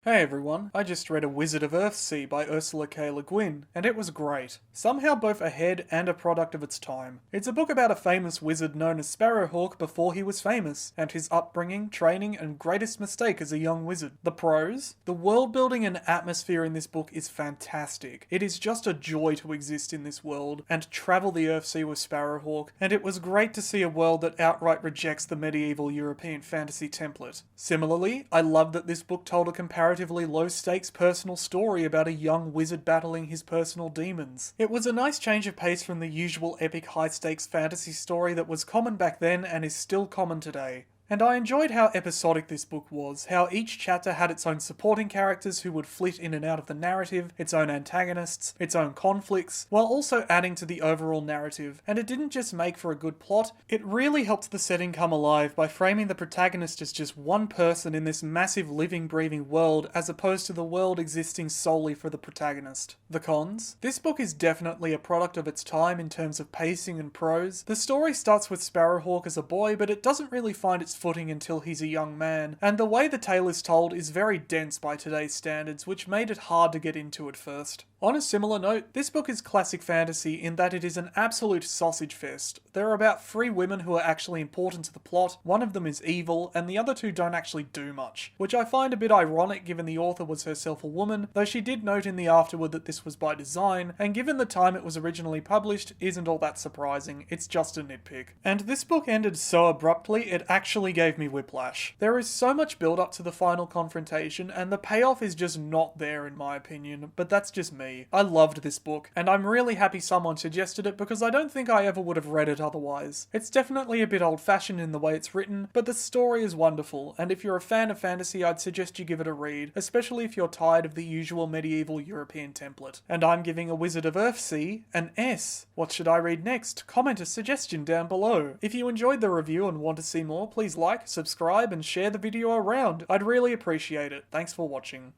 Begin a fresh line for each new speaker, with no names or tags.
Hey everyone, I just read A Wizard of Earthsea by Ursula LeGuin, and it was great. Somehow both ahead and a product of its time. It's a book about a famous wizard known as Sparrowhawk before he was famous, and his upbringing, training, and greatest mistake as a young wizard. The pros? The world building and atmosphere in this book is fantastic. It is just a joy to exist in this world, and travel the Earthsea with Sparrowhawk, and it was great to see a world that outright rejects the medieval European fantasy template. Similarly, I love that this book told a comparatively low-stakes personal story about a young wizard battling his personal demons. It was a nice change of pace from the usual epic high-stakes fantasy story that was common back then and is still common today. And I enjoyed how episodic this book was, how each chapter had its own supporting characters who would flit in and out of the narrative, its own antagonists, its own conflicts, while also adding to the overall narrative. And it didn't just make for a good plot, it really helped the setting come alive by framing the protagonist as just one person in this massive living, breathing world as opposed to the world existing solely for the protagonist. The cons? This book is definitely a product of its time in terms of pacing and prose. The story starts with Sparrowhawk as a boy, but it doesn't really find its footing until he's a young man, and the way the tale is told is very dense by today's standards, which made it hard to get into at first. On a similar note, this book is classic fantasy in that it is an absolute sausage fest. There are about 3 women who are actually important to the plot, one of them is evil, and the other 2 don't actually do much, which I find a bit ironic given the author was herself a woman, though she did note in the afterword that this was by design, and given the time it was originally published, isn't all that surprising, it's just a nitpick. And this book ended so abruptly, it actually gave me whiplash. There is so much build up to the final confrontation, and the payoff is just not there in my opinion, but that's just me. I loved this book, and I'm really happy someone suggested it because I don't think I ever would have read it otherwise. It's definitely a bit old-fashioned in the way it's written, but the story is wonderful, and if you're a fan of fantasy, I'd suggest you give it a read, especially if you're tired of the usual medieval European template. And I'm giving A Wizard of Earthsea an S. What should I read next? Comment a suggestion down below. If you enjoyed the review and want to see more, please like, subscribe, and share the video around. I'd really appreciate it. Thanks for watching.